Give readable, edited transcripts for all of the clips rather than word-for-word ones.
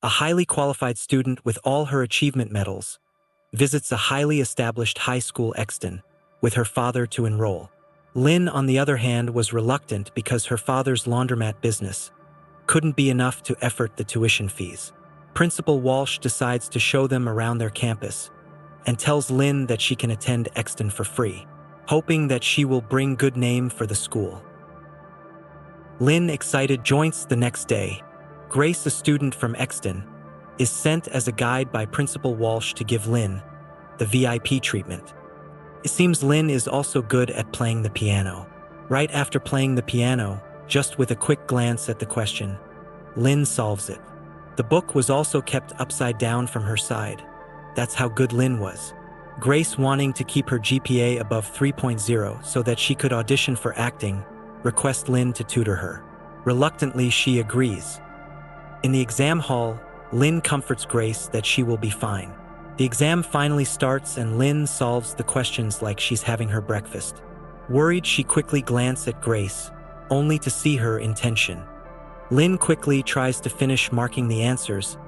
A highly qualified student with all her achievement medals visits a highly established high school Exton with her father to enroll. Lynn, on the other hand, was reluctant because her father's laundromat business couldn't be enough to effort the tuition fees. Principal Walsh decides to show them around their campus and tells Lynn that she can attend Exton for free, hoping that she will bring good name for the school. Lynn, excited, joins the next day. Grace, a student from Exton, is sent as a guide by Principal Walsh to give Lynn the VIP treatment. It seems Lynn is also good at playing the piano. Right after playing the piano, just with a quick glance at the question, Lynn solves it. The book was also kept upside down from her side. That's how good Lynn was. Grace, wanting to keep her GPA above 3.0 so that she could audition for acting, requests Lynn to tutor her. Reluctantly, she agrees. In the exam hall, Lynn comforts Grace that she will be fine. The exam finally starts and Lynn solves the questions like she's having her breakfast. Worried, she quickly glances at Grace, only to see her in tension. Lynn quickly tries to finish marking the answers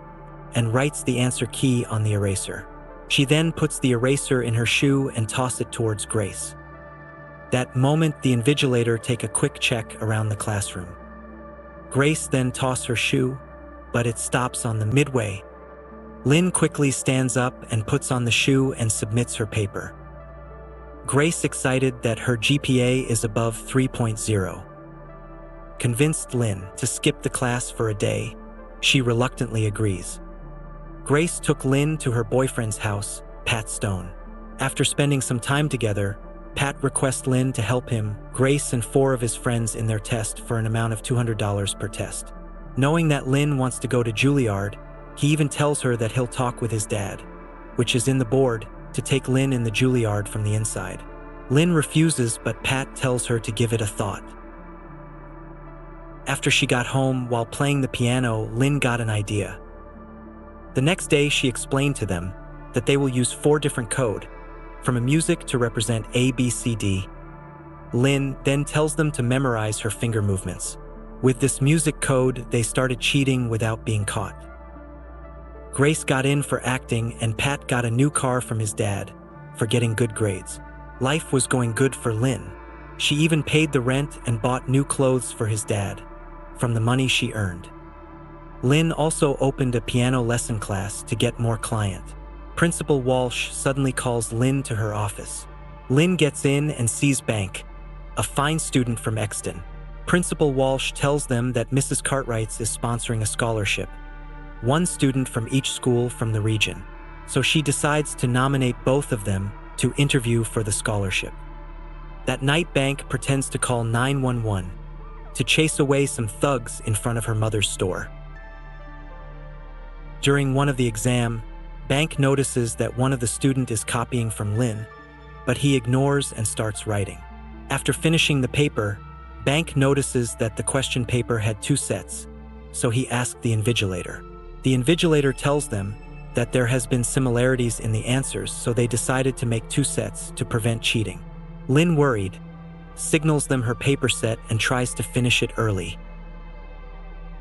and writes the answer key on the eraser. She then puts the eraser in her shoe and tosses it towards Grace. That moment, the invigilator takes a quick check around the classroom. Grace then tosses her shoe, but it stops on the midway. Lynn quickly stands up and puts on the shoe and submits her paper. Grace, excited that her GPA is above 3.0, convinced Lynn to skip the class for a day. She reluctantly agrees. Grace took Lynn to her boyfriend's house, Pat Stone. After spending some time together, Pat requests Lynn to help him, Grace, and 4 of his friends in their test for an amount of $200 per test. Knowing that Lynn wants to go to Juilliard, he even tells her that he'll talk with his dad, which is in the board, to take Lynn in the Juilliard from the inside. Lynn refuses, but Pat tells her to give it a thought. After she got home, while playing the piano, Lynn got an idea. The next day, she explained to them that they will use 4 different codes, from a music to represent A, B, C, D. Lynn then tells them to memorize her finger movements. With this music code, they started cheating without being caught. Grace got in for acting and Pat got a new car from his dad for getting good grades. Life was going good for Lynn. She even paid the rent and bought new clothes for his dad from the money she earned. Lynn also opened a piano lesson class to get more clients. Principal Walsh suddenly calls Lynn to her office. Lynn gets in and sees Bank, a fine student from Exton. Principal Walsh tells them that Mrs. Cartwright's is sponsoring a scholarship, 1 student from each school from the region. So she decides to nominate both of them to interview for the scholarship. That night, Bank pretends to call 911 to chase away some thugs in front of her mother's store. During one of the exam, Bank notices that one of the students is copying from Lynn, but he ignores and starts writing. After finishing the paper, Bank notices that the question paper had 2 sets, so he asked the invigilator. The invigilator tells them that there has been similarities in the answers, so they decided to make 2 sets to prevent cheating. Lynn, worried, signals them her paper set and tries to finish it early.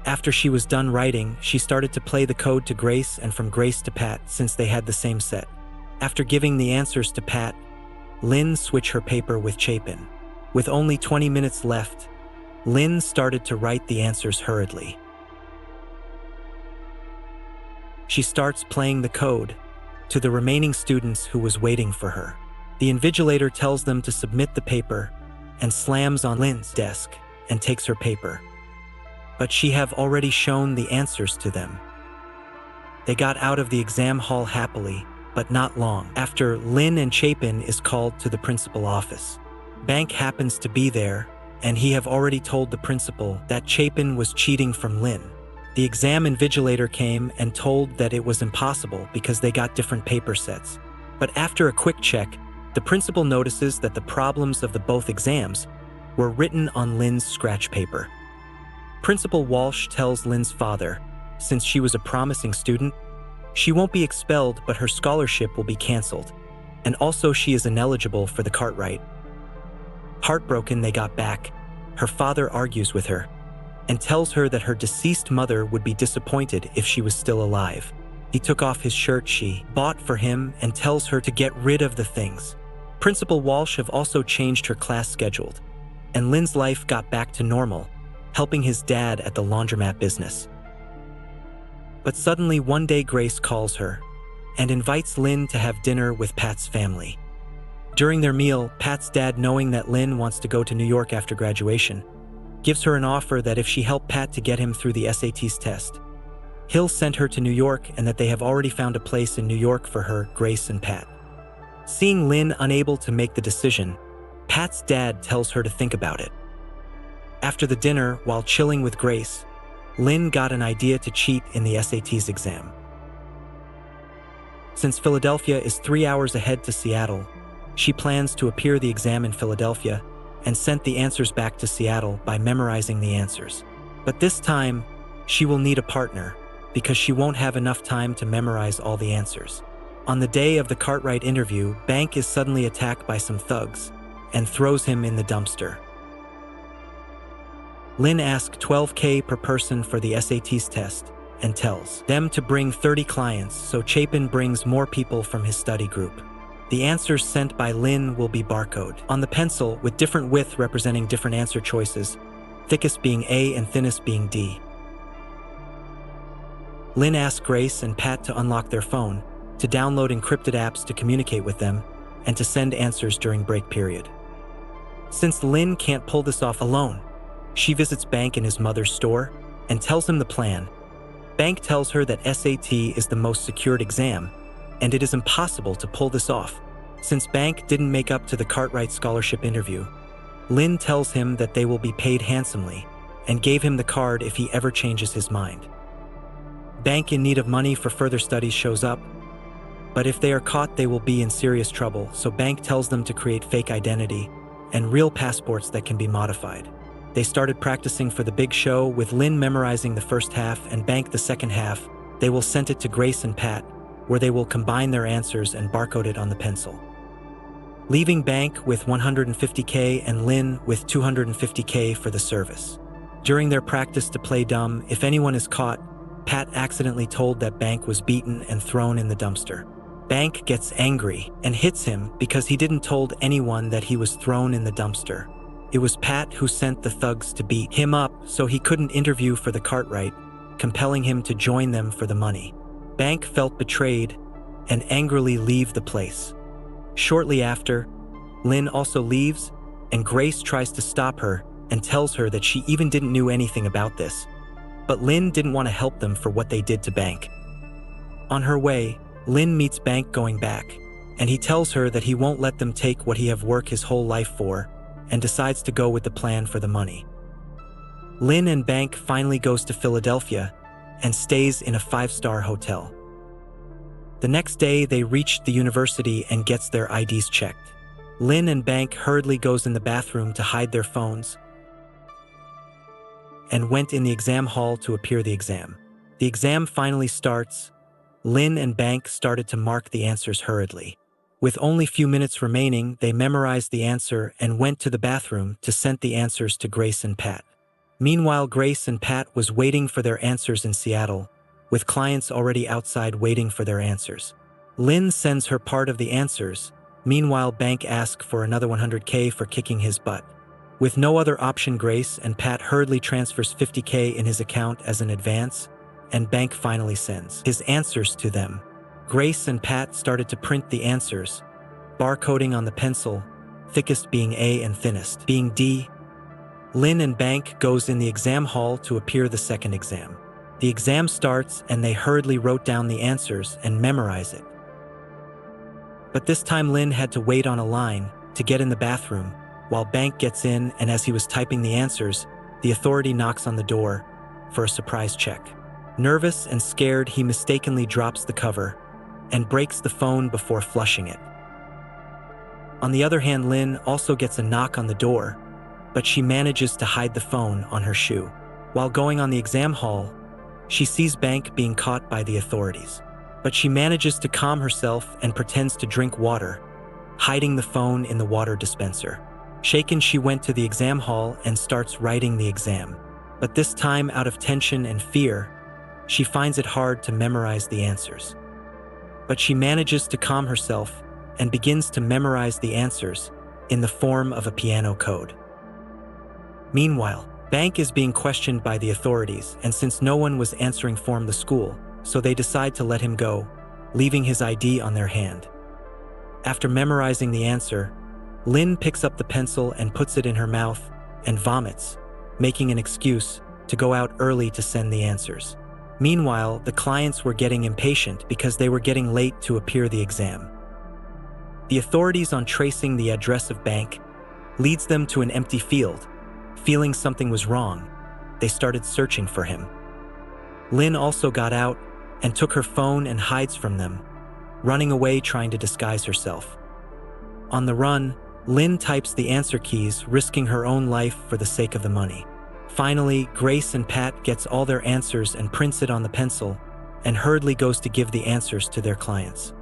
After she was done writing, she started to play the code to Grace and from Grace to Pat since they had the same set. After giving the answers to Pat, Lynn switched her paper with Chapin. With only 20 minutes left, Lynn started to write the answers hurriedly. She starts playing the code to the remaining students who was waiting for her. The invigilator tells them to submit the paper and slams on Lynn's desk and takes her paper. But she have already shown the answers to them. They got out of the exam hall happily, but not long after Lynn and Chapin is called to the principal office. Bank happens to be there, and he have already told the principal that Chapin was cheating from Lynn. The exam invigilator came and told that it was impossible because they got different paper sets. But after a quick check, the principal notices that the problems of the both exams were written on Lynn's scratch paper. Principal Walsh tells Lynn's father, since she was a promising student, she won't be expelled but her scholarship will be canceled, and also she is ineligible for the Cartwright. Heartbroken, they got back. Her father argues with her, and tells her that her deceased mother would be disappointed if she was still alive. He took off his shirt she bought for him and tells her to get rid of the things. Principal Walsh have also changed her class schedule, and Lynn's life got back to normal, helping his dad at the laundromat business. But suddenly one day Grace calls her and invites Lynn to have dinner with Pat's family. During their meal, Pat's dad, knowing that Lynn wants to go to New York after graduation, gives her an offer that if she helped Pat to get him through the SATs test, he'll send her to New York, and that they have already found a place in New York for her, Grace and Pat. Seeing Lynn unable to make the decision, Pat's dad tells her to think about it. After the dinner, while chilling with Grace, Lynn got an idea to cheat in the SATs exam. Since Philadelphia is 3 hours ahead to Seattle, she plans to appear the exam in Philadelphia and sent the answers back to Seattle by memorizing the answers. But this time, she will need a partner because she won't have enough time to memorize all the answers. On the day of the Cartwright interview, Bank is suddenly attacked by some thugs and throws him in the dumpster. Lynn asks $12,000 per person for the SATs test and tells them to bring 30 clients, so Chapin brings more people from his study group. The answers sent by Lynn will be barcoded on the pencil with different width representing different answer choices, thickest being A and thinnest being D. Lynn asks Grace and Pat to unlock their phone, to download encrypted apps to communicate with them, and to send answers during break period. Since Lynn can't pull this off alone, she visits Bank in his mother's store and tells him the plan. Bank tells her that SAT is the most secured exam, and it is impossible to pull this off. Since Bank didn't make up to the Cartwright scholarship interview, Lynn tells him that they will be paid handsomely and gave him the card if he ever changes his mind. Bank, in need of money for further studies, shows up, but if they are caught they will be in serious trouble, so Bank tells them to create fake identity and real passports that can be modified. They started practicing for the big show, with Lynn memorizing the first half and Bank the second half. They will send it to Grace and Pat, where they will combine their answers and barcode it on the pencil, leaving Bank with $150,000 and Lynn with $250,000 for the service. During their practice to play dumb, if anyone is caught, Pat accidentally told that Bank was beaten and thrown in the dumpster. Bank gets angry and hits him because he didn't told anyone that he was thrown in the dumpster. It was Pat who sent the thugs to beat him up so he couldn't interview for the Cartwright, compelling him to join them for the money. Bank felt betrayed and angrily leave the place. Shortly after, Lynn also leaves, and Grace tries to stop her and tells her that she even didn't know anything about this. But Lynn didn't want to help them for what they did to Bank. On her way, Lynn meets Bank going back, and he tells her that he won't let them take what he have worked his whole life for, and decides to go with the plan for the money. Lynn and Bank finally goes to Philadelphia and stays in a 5-star hotel. The next day, they reach the university and gets their IDs checked. Lynn and Bank hurriedly goes in the bathroom to hide their phones and went in the exam hall to appear the exam. The exam finally starts. Lynn and Bank started to mark the answers hurriedly. With only few minutes remaining, they memorized the answer and went to the bathroom to send the answers to Grace and Pat. Meanwhile, Grace and Pat was waiting for their answers in Seattle, with clients already outside waiting for their answers. Lynn sends her part of the answers. Meanwhile, Bank asks for another $100,000 for kicking his butt. With no other option, Grace and Pat hurriedly transfers $50,000 in his account as an advance, and Bank finally sends his answers to them. Grace and Pat started to print the answers, barcoding on the pencil, thickest being A and thinnest being D. Lynn and Bank goes in the exam hall to appear the second exam. The exam starts and they hurriedly wrote down the answers and memorize it. But this time Lynn had to wait on a line to get in the bathroom while Bank gets in, and as he was typing the answers, the authority knocks on the door for a surprise check. Nervous and scared, he mistakenly drops the cover and breaks the phone before flushing it. On the other hand, Lynn also gets a knock on the door, but she manages to hide the phone on her shoe. While going on the exam hall, she sees Bank being caught by the authorities, but she manages to calm herself and pretends to drink water, hiding the phone in the water dispenser. Shaken, she went to the exam hall and starts writing the exam. But this time, out of tension and fear, she finds it hard to memorize the answers. But she manages to calm herself and begins to memorize the answers in the form of a piano code. Meanwhile, Bank is being questioned by the authorities, and since no one was answering the school, so they decide to let him go, leaving his ID on their hand. After memorizing the answer, Lynn picks up the pencil and puts it in her mouth and vomits, making an excuse to go out early to send the answers. Meanwhile, the clients were getting impatient because they were getting late to appear the exam. The authorities, on tracing the address of Bank, leads them to an empty field. Feeling something was wrong, they started searching for him. Lynn also got out and took her phone and hides from them, running away trying to disguise herself. On the run, Lynn types the answer keys, risking her own life for the sake of the money. Finally, Grace and Pat gets all their answers and prints it on the pencil, and hurriedly goes to give the answers to their clients.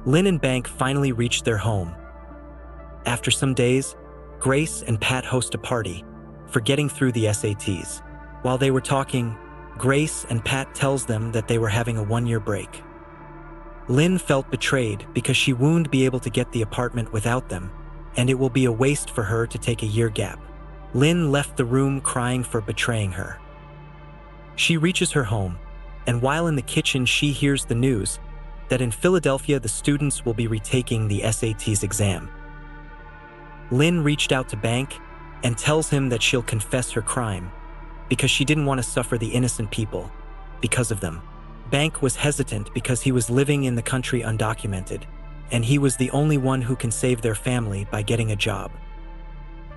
Lynn and Bank finally reach their home. After some days, Grace and Pat host a party for getting through the SATs. While they were talking, Grace and Pat tells them that they were having a one-year break. Lynn felt betrayed because she won't be able to get the apartment without them, and it will be a waste for her to take a year gap. Lynn left the room crying for betraying her. She reaches her home, and while in the kitchen she hears the news that in Philadelphia the students will be retaking the SATs exam. Lynn reached out to Bank and tells him that she'll confess her crime because she didn't want to suffer the innocent people because of them. Bank was hesitant because he was living in the country undocumented, and he was the only one who can save their family by getting a job.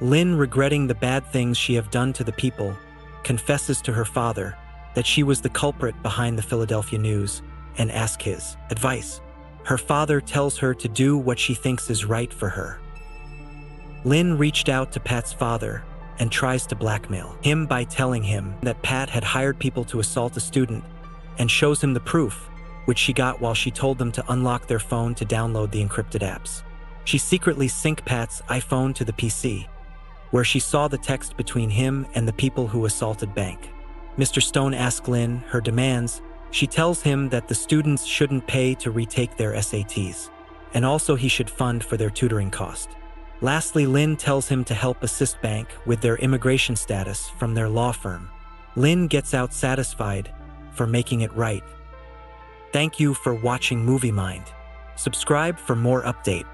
Lynn, regretting the bad things she have done to the people, confesses to her father that she was the culprit behind the Philadelphia news and asks his advice. Her father tells her to do what she thinks is right for her. Lynn reached out to Pat's father and tries to blackmail him by telling him that Pat had hired people to assault a student and shows him the proof, which she got while she told them to unlock their phone to download the encrypted apps. She secretly synced Pat's iPhone to the PC, where she saw the text between him and the people who assaulted Bank. Mr. Stone asks Lynn her demands. She tells him that the students shouldn't pay to retake their SATs, and also he should fund for their tutoring cost. Lastly, Lynn tells him to help assist Bank with their immigration status from their law firm. Lynn gets out satisfied for making it right. Thank you for watching Movie Mind. Subscribe for more update.